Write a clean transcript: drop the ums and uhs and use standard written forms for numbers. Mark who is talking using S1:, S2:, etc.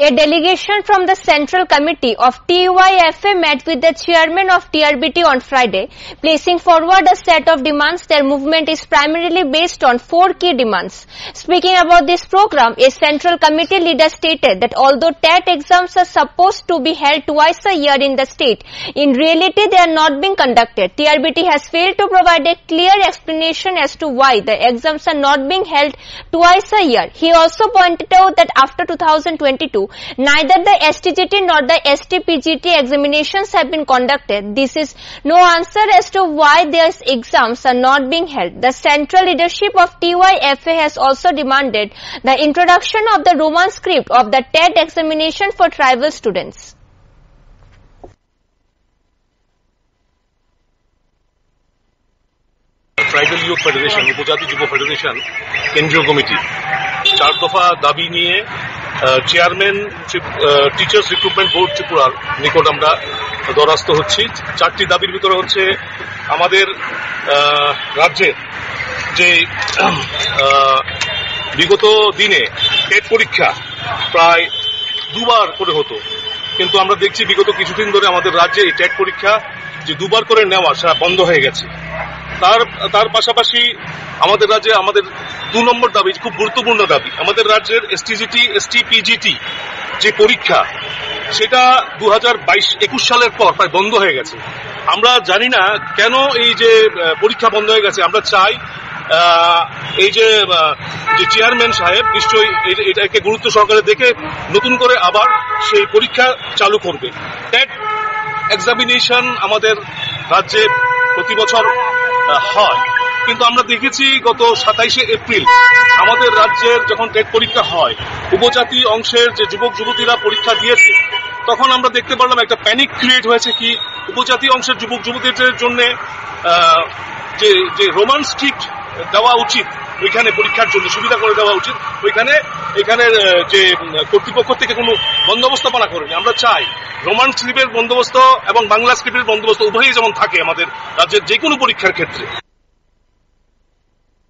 S1: A delegation from the Central Committee of TUIFA met with the chairman of TRBT on Friday, placing forward a set of demands. Their movement is primarily based on 4 key demands. Speaking about this program, a Central Committee leader stated that although TET exams are supposed to be held twice a year in the state, in reality they are not being conducted. TRBT has failed to provide a clear explanation as to why the exams are not being held twice a year. He also pointed out that after 2022, neither the STGT nor the STPGT examinations have been conducted. This is no answer as to why these exams are not being held. The central leadership of TUIFA has also demanded the introduction of the Roman script of the TET examination for tribal students.
S2: Tribal youth federation, উপজাতি যুব federation কেন্দ্রীয় committee 4 দফা দাবি নিয়ে chairman teachers recruitment board ত্রিপুরার নিকট আমরা দ্বারস্থ হচ্ছি। 4টি দাবির ভিতরে হচ্ছে আমাদের রাজ্যের যে বিগত দিনে টেট পরীক্ষা প্রায় 2 বার করে হতো, কিন্তু আমরা দেখছি বিগত কিছুদিন ধরে আমাদের রাজ্যে এই টেট পরীক্ষা যে 2 বার করে নেওয়া সেটা বন্ধ হয়ে গেছে। তার পাশাপাশি আমাদের রাজ্যে আমাদের 2 নম্বর দাবি, খুব গুরুত্বপূর্ণ দাবি, আমাদের রাজ্যের STGT STPGT যে পরীক্ষা সেটা 2022-21 সালের পর প্রায় বন্ধ হয়ে গেছে। আমরা জানি না কেন এই যে পরীক্ষা বন্ধ হয়ে গেছে। আমরা চাই এই যে চেয়ারম্যান সাহেব নিশ্চয়ই এটাকে গুরুত্ব সহকারে দেখে নতুন করে আবার সেই পরীক্ষা চালু করবে। টেট এক্সামিনেশন আমাদের রাজ্যে প্রতি বছর হয়, কিন্তু আমরা দেখেছি গত 27শে এপ্রিল আমাদের রাজ্যের যখন টেট পরীক্ষা হয়, উপজাতি অংশের যে যুবক যুবতীরা পরীক্ষা দিয়েছে, তখন আমরা দেখতে পারলাম একটা প্যানিক ক্রিয়েট হয়েছে কি উপজাতি অংশের যুবক যুবতীদের জন্য যে রোমান স্ক্রিপ্ট দেওয়া উচিত, ওইখানে পরীক্ষার জন্য সুবিধা করে দেওয়া উচিত, এখানের যে কর্তৃপক্ষ থেকে কোনো বন্দোবস্তপনা করেনি। আমরা চাই রোমান স্ক্রিপ্টের বন্দোবস্ত এবং বাংলা স্ক্রিপ্টের বন্দোবস্ত উভয়ই যেমন থাকে আমাদের রাজ্যের যে কোনো পরীক্ষার ক্ষেত্রে।